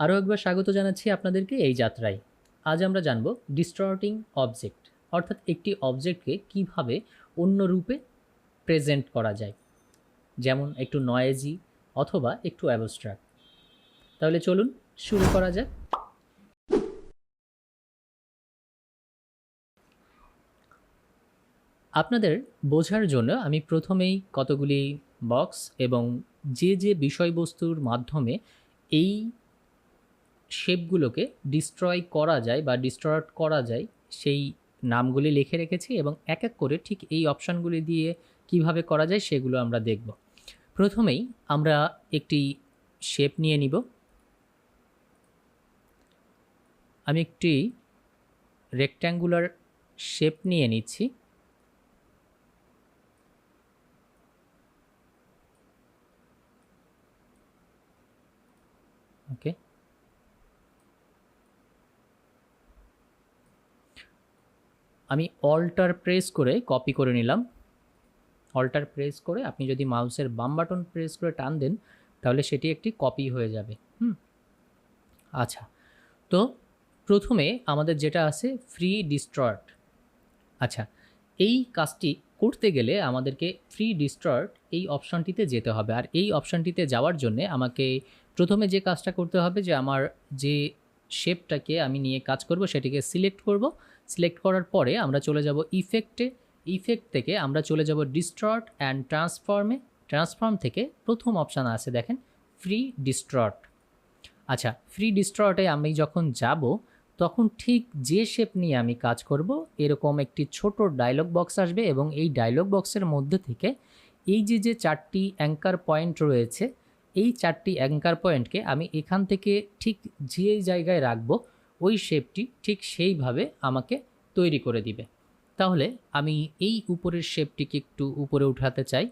আরও একবার স্বাগত জানাচ্ছি আপনাদেরকে এই যাত্রায়। আজ আমরা জানব ডিস্টর্টিং অবজেক্ট, অর্থাৎ একটি অবজেক্টকে কিভাবে অন্য রূপে প্রেজেন্ট করা যায়, যেমন একটু নয়েজি অথবা একটু অ্যাবস্ট্রাক্ট। তাহলে চলুন শুরু করা যাক। আপনাদের বোঝার জন্য আমি প্রথমেই কতগুলি বক্স এবং যে বিষয়বস্তুর মাধ্যমে এই শেপগুলোকে ডিস্ট্রয় করা যায় বা ডিস্টর্ট করা যায় সেই নামগুলি লিখে রেখেছি, এবং এক এক করে ঠিক এই অপশানগুলি দিয়ে কিভাবে করা যায় সেগুলো আমরা দেখব। প্রথমেই আমরা একটি শেপ নিয়ে নিব। আমি একটি রেক্ট্যাঙ্গুলার শেপ নিয়ে নিচ্ছি। ওকে, আমি অল্টার প্রেস করে কপি করে নিলাম। অল্টার প্রেস করে আপনি যদি মাউসের বাম বাটন প্রেস করে টান দেন তাহলে সেটি একটি কপি হয়ে যাবে। আচ্ছা, তো প্রথমে আমাদের যেটা আছে ফ্রি ডিস্টর্ট। আচ্ছা, এই কাজটি করতে গেলে আমাদেরকে ফ্রি ডিস্টর্ট এই অপশানটিতে যেতে হবে। আর এই অপশানটিতে যাওয়ার জন্য আমাকে প্রথমে যে কাজটা করতে হবে, যে আমার যে শেপটাকে আমি নিয়ে কাজ করব সেটিকে সিলেক্ট করব। সিলেক্ট করার পরে আমরা চলে যাব ইফেক্টে। ইফেক্ট থেকে আমরা চলে যাব ডিস্টর্ট অ্যান্ড ট্রান্সফর্মে। ট্রান্সফর্ম থেকে প্রথম অপশান আছে দেখেন, ফ্রি ডিস্টর্ট। আচ্ছা, ফ্রি ডিস্টর্টে আমি যখন যাব তখন ঠিক যে শেপ নিয়ে আমি কাজ করব এরকম একটি ছোট ডায়লগ বক্স আসবে, এবং এই ডায়লগ বক্সের মধ্যে থেকে এই যে চারটি অ্যাঙ্কার পয়েন্ট রয়েছে, এই চারটি অ্যাঙ্কার পয়েন্টকে আমি এখান থেকে ঠিক যে জায়গায় রাখবো ওই শেপটি ঠিক সেইভাবে আমাকে তৈরি করে দিবে। তাহলে আমি এই উপরের শেপটিকে একটু উপরে উঠাতে চাই।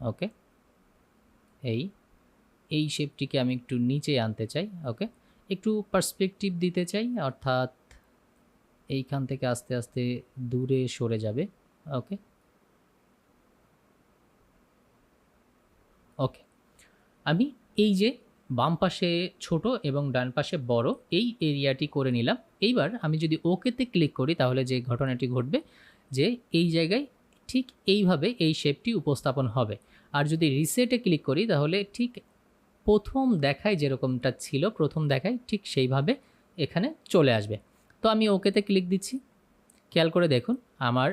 ওকে, এই শেপটিকে আমি একটু নিচে আনতে চাই। ওকে, একটু পার্সপেক্টিভ দিতে চাই, অর্থাৎ এইখান থেকে আস্তে আস্তে দূরে সরে যাবে। ওকে ওকে, আমি এই যে বাম পাশে ছোট এবং ডান পাশে বড় এই এরিয়াটি করে নিলাম। এইবার আমি যদি ওকেতে ক্লিক করি তাহলে যে ঘটনাটি ঘটবে, যে এই জায়গায় ঠিক এইভাবে এই শেপটি উপস্থাপন হবে। আর যদি রিসেটে ক্লিক করি তাহলে ঠিক প্রথম দেখায় যেরকমটা ছিল, প্রথম দেখায় ঠিক সেইভাবে এখানে চলে আসবে। তো আমি ওকেতে ক্লিক দিচ্ছি। খেয়াল করে দেখুন আমার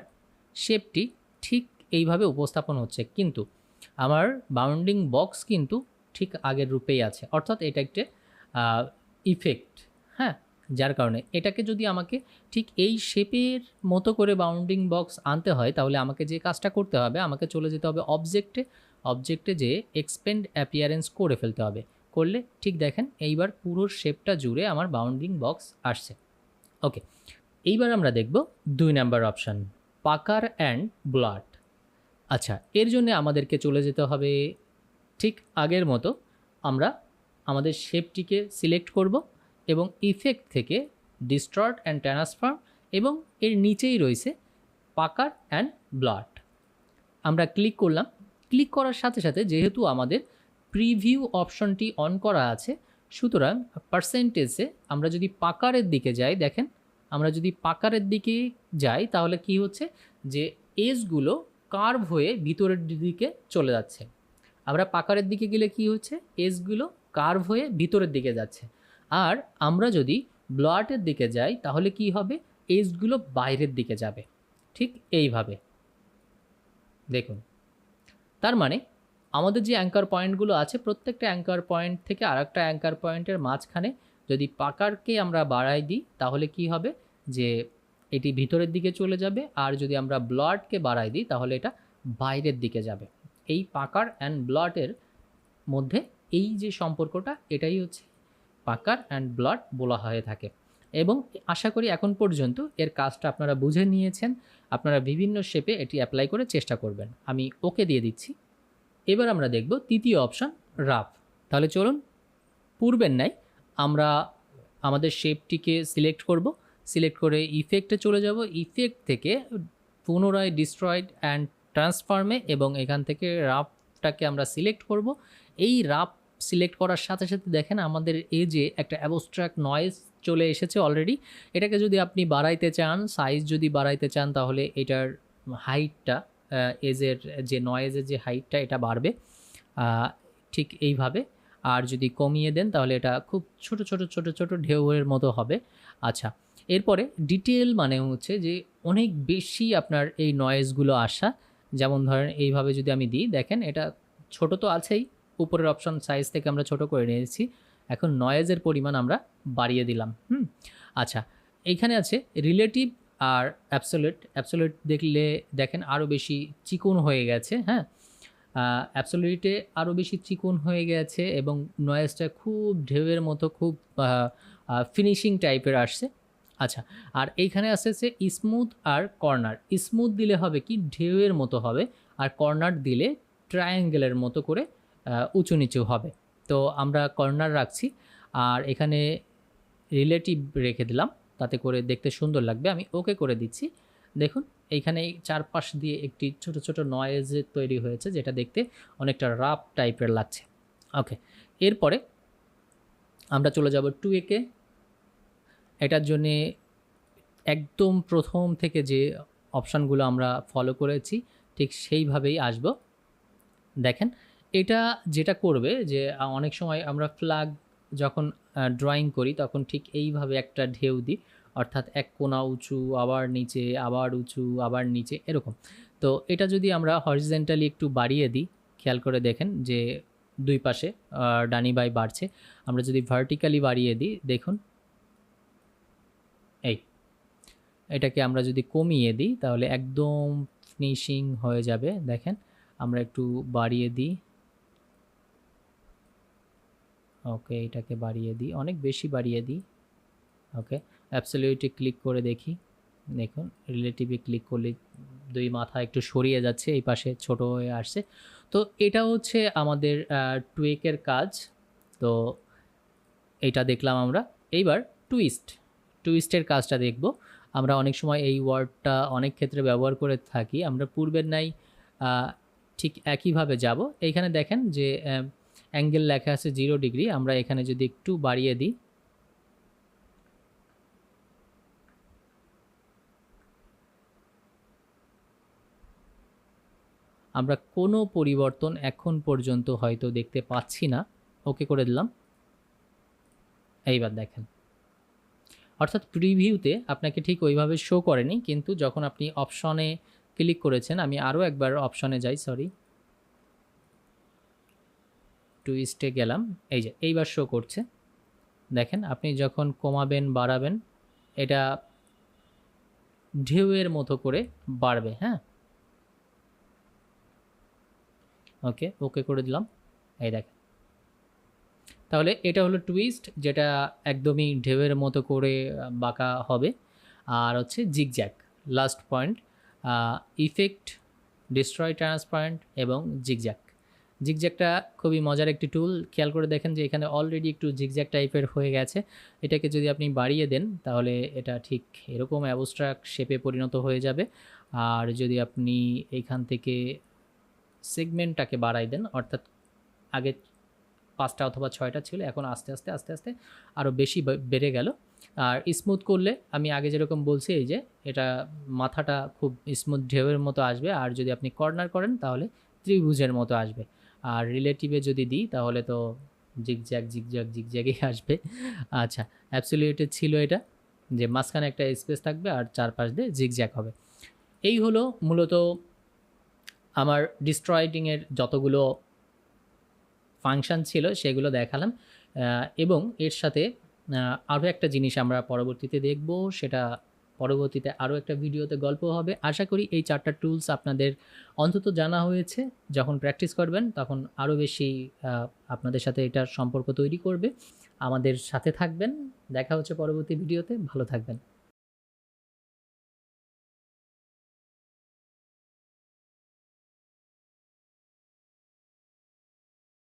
শেপটি ঠিক এইভাবে উপস্থাপন হচ্ছে, কিন্তু আমার বাউন্ডিং বক্স কিন্তু ঠিক আগের রূপেই আছে, অর্থাৎ এটা একটা ইফেক্ট। হ্যাঁ, যার কারণে এটাকে যদি আমাকে ঠিক এই শেপের মতো করে বাউন্ডিং বক্স আনতে হয় তাহলে আমাকে যে কাজটা করতে হবে, আমাকে চলে যেতে হবে অবজেক্টে। অবজেক্টে যে এক্সপেন্ড অ্যাপিয়ারেন্স করে ফেলতে হবে। করলে ঠিক দেখেন এইবার পুরো শেপটা জুড়ে আমার বাউন্ডিং বক্স আসছে। ওকে, এইবার আমরা দেখব 2 নাম্বার অপশান, পাকার অ্যান্ড ব্লাড। আচ্ছা, এর জন্য আমাদেরকে চলে যেতে হবে ঠিক আগের মতো। আমরা আমাদের শেপটিকে সিলেক্ট করব এবং ইফেক্ট থেকে ডিস্টর্ট অ্যান্ড ট্রান্সফর্ম, এবং এর নিচেই রয়েছে পাকার অ্যান্ড ব্লাড। আমরা ক্লিক করলাম। ক্লিক করার সাথে সাথে যেহেতু আমাদের প্রিভিউ অপশনটি অন করা আছে, সুতরাং পার্সেন্টেজে আমরা যদি পাকারের দিকে যাই, দেখেন আমরা যদি পাকারের দিকে যাই তাহলে কি হচ্ছে, যে এজগুলো কার্ভ হয়ে ভিতরের দিকে চলে যাচ্ছে। আমরা পাকারের দিকে গেলে কি হচ্ছে, এজগুলো কার্ভ হয়ে ভিতরের দিকে যাচ্ছে। আর আমরা যদি ব্লটের দিকে যাই তাহলে কি হবে, এজগুলো বাইরের দিকে যাবে। ঠিক এইভাবে দেখুন। তার মানে আমাদের যে অ্যাঙ্কার পয়েন্টগুলো আছে প্রত্যেকটা অ্যাঙ্কার পয়েন্ট থেকে আরেকটা অ্যাঙ্কার পয়েন্টের মাঝখানে যদি পাকারকে আমরা বাড়াই দিই তাহলে কি হবে, যে এটি ভিতরের দিকে চলে যাবে, আর যদি আমরা ব্লটকে বাড়াই দিই তাহলে এটা বাইরের দিকে যাবে। এই পাকার অ্যান্ড ব্লটের মধ্যে এই যে সম্পর্কটা, এটাই হচ্ছে পাকার অ্যান্ড ব্লট বলা হয়ে থাকে। এবং আশা করি এখন পর্যন্ত এর কাজটা আপনারা বুঝে নিয়েছেন। আপনারা বিভিন্ন শেপে এটি অ্যাপ্লাই করে চেষ্টা করবেন। আমি ওকে দিয়ে দিচ্ছি। এবার আমরা দেখব তৃতীয় অপশান, রাফ। তাহলে চলুন পূর্বের ন্যায় আমরা আমাদের শেপটিকে সিলেক্ট করব। সিলেক্ট করে ইফেক্টে চলে যাব। ইফেক্ট থেকে পুনরায় ডিস্ট্রয়েড অ্যান্ড ট্রান্সফর্মে, এবং এখান থেকে রাফটাকে আমরা সিলেক্ট করব। এই রাফ সিলেক্ট করার সাথে সাথে দেখেন আমাদের এই যে একটা অ্যাবস্ট্রাক্ট নয়েজ চলে এসেছে অলরেডি। এটাকে যদি আপনি বাড়াইতে চান, সাইজ যদি বাড়াইতে চান, তাহলে এটার হাইটটা, এজের যে নয়েজের যে হাইটটা, এটা বাড়বে ঠিক এইভাবে। আর যদি কমিয়ে দেন তাহলে এটা খুব ছোট ছোট ছোট ছোট ঢেউয়ের মতো হবে। আচ্ছা, এরপরে ডিটেল মানে হচ্ছে যে অনেক বেশি আপনার এই নয়েজগুলো আসা। যেমন ধরেন এইভাবে যদি আমি দিই, দেখেন এটা ছোট তো আছেই, উপরের অপশন সাইজ থেকে আমরা ছোট করে নিয়েছি। এখন নয়েজের পরিমাণ আমরা বাড়িয়ে দিলাম। আচ্ছা, এইখানে আছে রিলেটিভ আর অ্যাবসোলিউট। অ্যাবসোলিউট দেখলে দেখেন আরও বেশি চিকন হয়ে গেছে। হ্যাঁ, অ্যাবসোলিউটে আরও বেশি চিকন হয়ে গেছে এবং নয়েজটা খুব ঢেউয়ের মতো, খুব ফিনিশিং টাইপের আসছে। আচ্ছা, আর এইখানে আসছে স্মুথ আর কর্নার। স্মুথ দিলে হবে কি ঢেউয়ের মতো হবে, আর কর্নার দিলে ট্রায়াঙ্গেলের মতো করে উঁচু নিচু হবে। তো আমরা কর্নার রাখছি, আর এখানে রিলেটিভ রেখে দিলাম, তাতে করে দেখতে সুন্দর লাগবে। আমি ওকে করে দিচ্ছি। দেখুন এইখানে চারপাশ দিয়ে একটি ছোট ছোট নয়েজ তৈরি হয়েছে, যেটা দেখতে অনেকটা রাফ টাইপের লাগছে। ওকে, এরপরে আমরা চলে যাব 2A-কে। এটার জন্যে একদম প্রথম থেকে যে অপশানগুলো আমরা ফলো করেছি ঠিক সেইভাবেই আসব। দেখেন এটা যেটা করবে যে অনেক সময় আমরা ফ্ল্যাগ যখন ড্রয়িং করি তখন ঠিক এইভাবে একটা ঢেউ দিই, অর্থাৎ এক কোণা উঁচু, আবার নিচে, আবার উঁচু, আবার নিচে, এরকম। তো এটা যদি আমরা হরিজেন্টালি একটু বাড়িয়ে দিই, খেয়াল করে দেখেন যে দুই পাশে ডানি বাই বাড়ছে। আমরা যদি ভার্টিক্যালি বাড়িয়ে দিই, দেখুন এই এটাকে আমরা যদি কমিয়ে দিই তাহলে একদম ফিনিশিং হয়ে যাবে। দেখেন আমরা একটু বাড়িয়ে দিই। ওকে, এটাকে বাড়িয়ে দিই, অনেক বেশি বাড়িয়ে দিই। ওকে, অ্যাবসলিউটে ক্লিক করে দেখি, দেখুন রিলেটিভে ক্লিক করলে দুই মাথা একটু সরিয়ে যাচ্ছে, এই পাশে ছোট হয়ে আসছে। তো এটা হচ্ছে আমাদের টুয়েকের কাজ। তো এইটা দেখলাম আমরা। এইবার টুইস্টের কাজটা দেখব। আমরা অনেক সময় এই ওয়ার্ডটা অনেক ক্ষেত্রে ব্যবহার করে থাকি। আমরা পূর্বের নাই ঠিক একইভাবে যাব। এইখানে দেখেন যে অ্যাঙ্গেল লেখা আছে 0 ডিগ্রি। আমরা এখানে যদি একটু বাড়িয়ে দিই, আমরা কোনো পরিবর্তন এখন পর্যন্ত হয়তো দেখতে পাচ্ছি না। ওকে করে দিলাম। এইবার দেখেন, অর্থাৎ প্রিভিউতে আপনাকে ঠিক ওইভাবে শো করেনি, কিন্তু যখন আপনি অপশনে ক্লিক করেছেন, আমি আরও একবার অপশনে যাই, সরি, টুইস্টে গেলাম, এই যে এইবার শো করছে। দেখেন আপনি যখন কমাবেন বাড়াবেন এটা ঢেউয়ের মতো করে বাড়বে। হ্যাঁ, ওকে, ওকে করে দিলাম। এই দেখেন, তাহলে এটা হলো টুইস্ট, যেটা একদমই ঢেউয়ের মতো করে বাঁকা হবে। আর হচ্ছে zigzag, last point, effect, destroy transparent এবং জিগজ্যাগ। জিগজ্যাগটা খুবই মজার একটি টুল। খেয়াল করে দেখেন যে এখানে অলরেডি একটু জিগজ্যাগ টাইপের হয়ে গেছে। এটাকে যদি আপনি বাড়িয়ে দেন তাহলে এটা ঠিক এরকম অ্যাবস্ট্রাক্ট শেপে পরিণত হয়ে যাবে। আর যদি আপনি এইখান থেকে সেগমেন্টটাকে বাড়াই দেন, অর্থাৎ আগে 5টা অথবা 6টা ছিল, এখন আস্তে আস্তে আস্তে আস্তে আরও বেশি বেড়ে গেল। আর স্মুথ করলে আমি আগে যেরকম বলছি, এই যে এটা মাথাটা খুব স্মুথ ঢেউয়ের মতো আসবে। আর যদি আপনি কর্নার করেন তাহলে ত্রিভুজের মতো আসবে। আর রিলেটিভে যদি দিই তাহলে তো জিগজ্যাগ জিগজ্যাগ জিগজ্যাগই আসবে। আচ্ছা, অ্যাবসলিউটে ছিল এটা যে মাঝখানে একটা স্পেস থাকবে আর চারপাশ দিয়ে জিগজ্যাগ হবে। এই হলো মূলত আমার ডিস্ট্রয়েটিংয়ের যতগুলো ফাংশন ছিল সেগুলো দেখালাম। এবং এর সাথে আরও একটা জিনিস আমরা পরবর্তীতে দেখব, সেটা পরবর্তীতে আরও একটা ভিডিওতে গল্প হবে। আশা করি এই 4টা টুলস আপনাদের অন্তত জানা হয়েছে। যখন প্র্যাকটিস করবেন তখন আরও বেশি আপনাদের সাথে এটার সম্পর্ক তৈরি করবে। আমাদের সাথে থাকবেন, দেখা হচ্ছে পরবর্তী ভিডিওতে। ভালো থাকবেন।